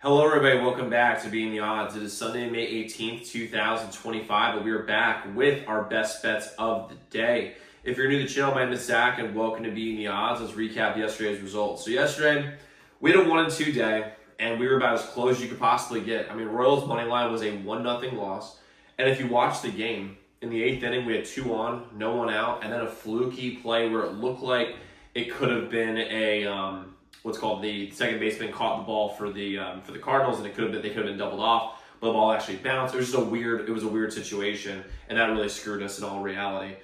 Hello, everybody. Welcome back to Being the Odds. It is Sunday, May 18th, 2025, and we are back with our best bets of the day. If you're new to the channel, my name is Zach, and welcome to Being the Odds. Let's recap yesterday's results. So yesterday, we had a 1-2 day, and we were about as close as you could possibly get. I mean, Royals' money line was a 1-0 loss, and if you watch the game, in the 8th inning, we had 2 on, no one out, and then a fluky play where it looked like it could have been a what's called the second baseman caught the ball for the Cardinals, and they could have been doubled off, but the ball actually bounced. It was just a weird situation, and that really screwed us in all reality.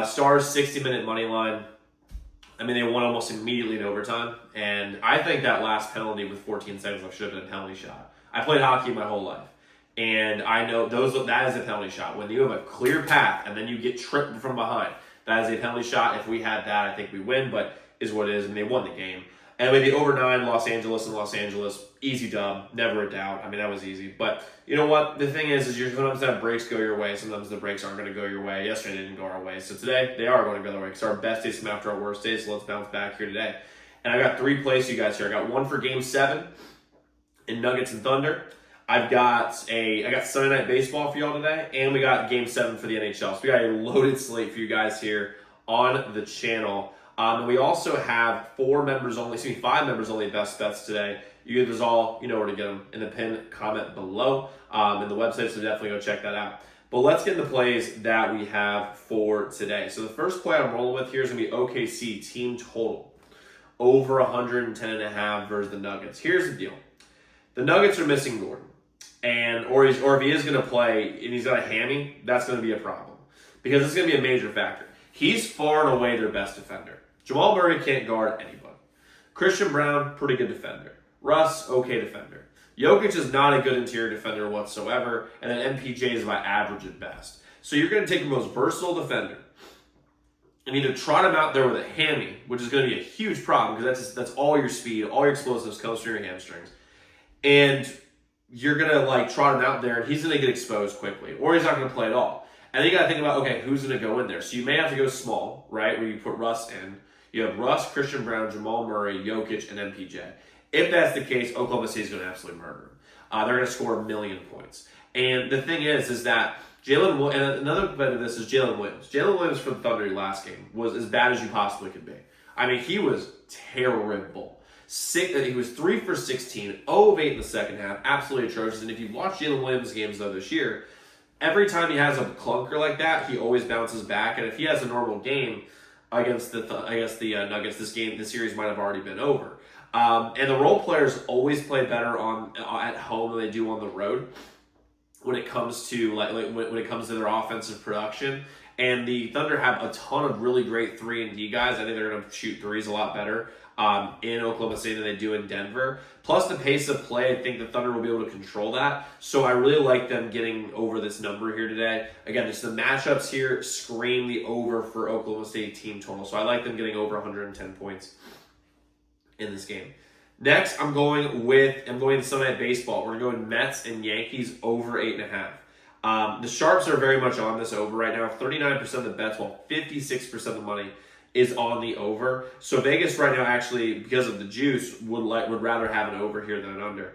Stars 60-minute money line. I mean, they won almost immediately in overtime, and I think that last penalty with 14 seconds left should have been a penalty shot. I played hockey my whole life, and I know that is a penalty shot. When you have a clear path and then you get tripped from behind, that is a penalty shot. If we had that, I think we win, but is what it is, and they won the game. And with the over 9, Los Angeles, easy dub, never a doubt. I mean, that was easy. But you know what? The thing is you're sometimes have breaks go your way. Sometimes the breaks aren't going to go your way. Yesterday they didn't go our way. So today, they are going to go their way. Because our best days come after our worst days, so let's bounce back here today. And I got 3 plays for you guys here. I got one for Game 7 in Nuggets and Thunder. I got Sunday Night Baseball for y'all today. And we got Game 7 for the NHL. So we got a loaded slate for you guys here on the channel. And we also have 5 members only best bets today. You guys all, you know where to get them in the pinned comment below in the website, so definitely go check that out. But let's get into plays that we have for today. So the first play I'm rolling with here is going to be OKC team total over 110.5 versus the Nuggets. Here's the deal: the Nuggets are missing Gordon, or if he is going to play and he's got a hammy, that's going to be a problem because it's going to be a major factor. He's far and away their best defender. Jamal Murray can't guard anybody. Christian Brown, pretty good defender. Russ, okay defender. Jokic is not a good interior defender whatsoever, and then MPJ is about average at best. So you're going to take the most versatile defender and either trot him out there with a hammy, which is going to be a huge problem because that's all your speed, all your explosives comes from your hamstrings, and you're going to trot him out there, and he's going to get exposed quickly, or he's not going to play at all. And then you got to think about, okay, who's going to go in there? So you may have to go small, right, where you put Russ in. You have Russ, Christian Brown, Jamal Murray, Jokic, and MPJ. If that's the case, Oklahoma City is going to absolutely murder them. They're going to score 1 million points. And the thing is that and another bit of this is Jalen Williams. Jalen Williams for the Thunder last game was as bad as you possibly could be. I mean, he was terrible. He was 3 for 16, 0 of 8 in the second half, absolutely atrocious. And if you watch Jalen Williams games though this year, every time he has a clunker like that, he always bounces back. And if he has a normal game against the Nuggets, this series might have already been over. And the role players always play better at home than they do on the road when it comes to when it comes to their offensive production. And the Thunder have a ton of really great 3-and-D guys. I think they're going to shoot threes a lot better in Oklahoma City than they do in Denver. Plus the pace of play, I think the Thunder will be able to control that. So I really like them getting over this number here today. Again, just the matchups here scream the over for Oklahoma State team total. So I like them getting over 110 points in this game. Next, I'm going to Sunday Night Baseball. We're going Mets and Yankees over 8.5. The Sharps are very much on this over right now. 39% of the bets, while 56% of the money is on the over. So Vegas right now, actually, because of the juice, would rather have an over here than an under.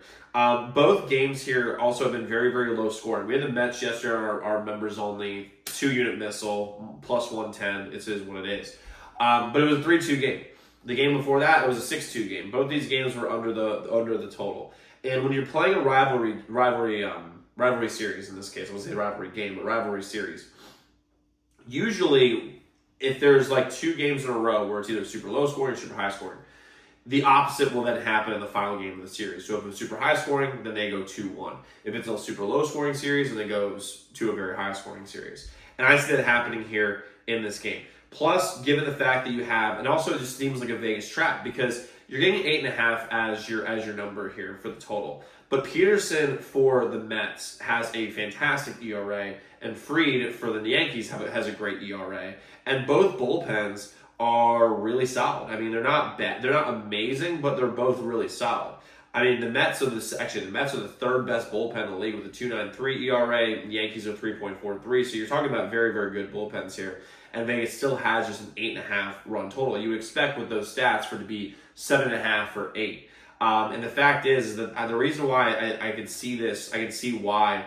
Both games here also have been very, very low scoring. We had the Mets yesterday on our members only 2-unit missile plus 110. It is what it is. But it was a 3-2 game. The game before that, it was a 6-2 game. Both these games were under the total. And when you're playing a rivalry series, in this case, I won't say rivalry game, but rivalry series, usually if there's 2 games in a row where it's either super low scoring or super high scoring, the opposite will then happen in the final game of the series. So if it's super high scoring, then they go 2-1. If it's a super low scoring series, then it goes to a very high scoring series. And I see that happening here in this game. Plus, given the fact that you have, and also it just seems like a Vegas trap because you're getting 8.5 as your number here for the total. But Peterson for the Mets has a fantastic ERA, and Fried for the Yankees has a great ERA. And both bullpens are really solid. I mean, they're not bad. They're not amazing, but they're both really solid. I mean, the Mets are the third best bullpen in the league with a 2.93 ERA. The Yankees are 3.43. So you're talking about very, very good bullpens here. And Vegas still has just an 8.5 run total. You would expect with those stats for it to be 7.5 or 8. And the fact is that the reason why I can see this, I can see why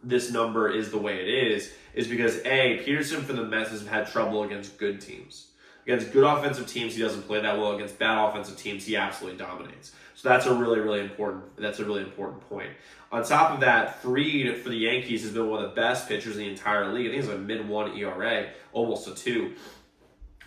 this number is the way it is because Peterson for the Mets has had trouble against good teams. Against good offensive teams, he doesn't play that well. Against bad offensive teams, he absolutely dominates. So that's a really important point. On top of that, Fried for the Yankees has been one of the best pitchers in the entire league. I think he's a mid-1 ERA, almost a 2.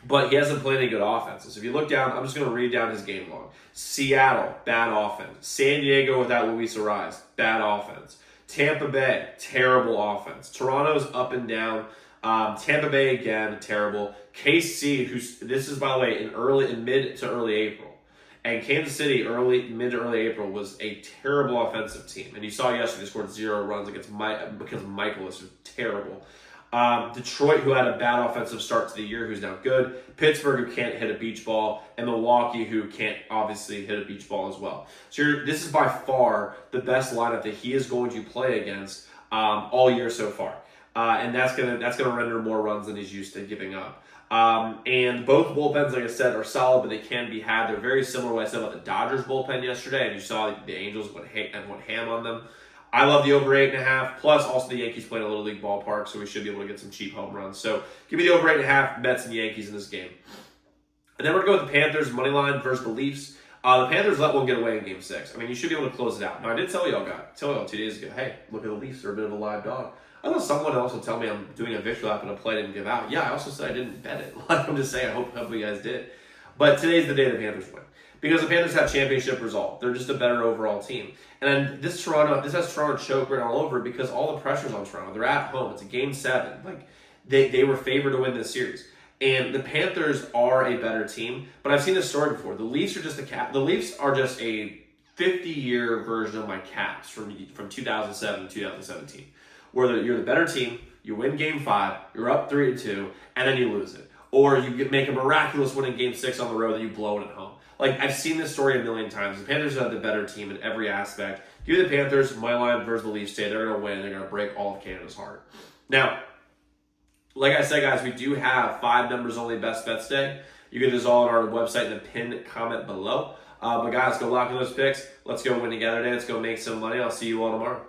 But he hasn't played any good offenses. If you look down, I'm just going to read down his game log. Seattle, bad offense. San Diego without Luis Ariz, bad offense. Tampa Bay, terrible offense. Toronto's up and down. Tampa Bay again, terrible. KC, this is by the way in mid to early April, and Kansas City mid to early April was a terrible offensive team. And you saw yesterday they scored 0 runs against because Michaelis was terrible. Detroit, who had a bad offensive start to the year, who's now good. Pittsburgh, who can't hit a beach ball. And Milwaukee, who can't obviously hit a beach ball as well. So this is by far the best lineup that he is going to play against all year so far. And that's gonna render more runs than he's used to giving up. And both bullpens, like I said, are solid, but they can be had. They're very similar to what I said about the Dodgers bullpen yesterday, and you saw the Angels went ham on them. I love the over 8.5. Plus, also the Yankees playing a little league ballpark, so we should be able to get some cheap home runs. So give me the over 8.5. Mets and Yankees in this game. And then we're going to go with the Panthers money line versus the Leafs. The Panthers let one get away in Game 6. I mean, you should be able to close it out. Now, I did tell y'all 2 days ago, hey, look at the Leafs. They're a bit of a live dog. I know someone else will tell me I'm doing a victory lap and a play didn't give out. Yeah, I also said I didn't bet it. I'm just saying, I hope you guys did. But today's the day the Panthers win. Because the Panthers have championship result. They're just a better overall team. And this has Toronto choke right all over because all the pressure's on Toronto. They're at home. It's a Game 7. Like they were favored to win this series. And the Panthers are a better team. But I've seen this story before. The Leafs are just The Leafs are just a 50-year version of my Caps from 2007 to 2017. Where you're the better team, you win Game 5, you're up 3-2, and then you lose it. Or you make a miraculous win in Game 6 on the road, and you blow it at home. Like, I've seen this story a million times. The Panthers are the better team in every aspect. Give me the Panthers, my line versus the Leafs today. They're going to win. They're going to break all of Canada's heart. Now, like I said, guys, we do have 5 members only best bets day. You get this all on our website in the pinned comment below. But guys, go lock in those picks. Let's go win together today. Let's go make some money. I'll see you all tomorrow.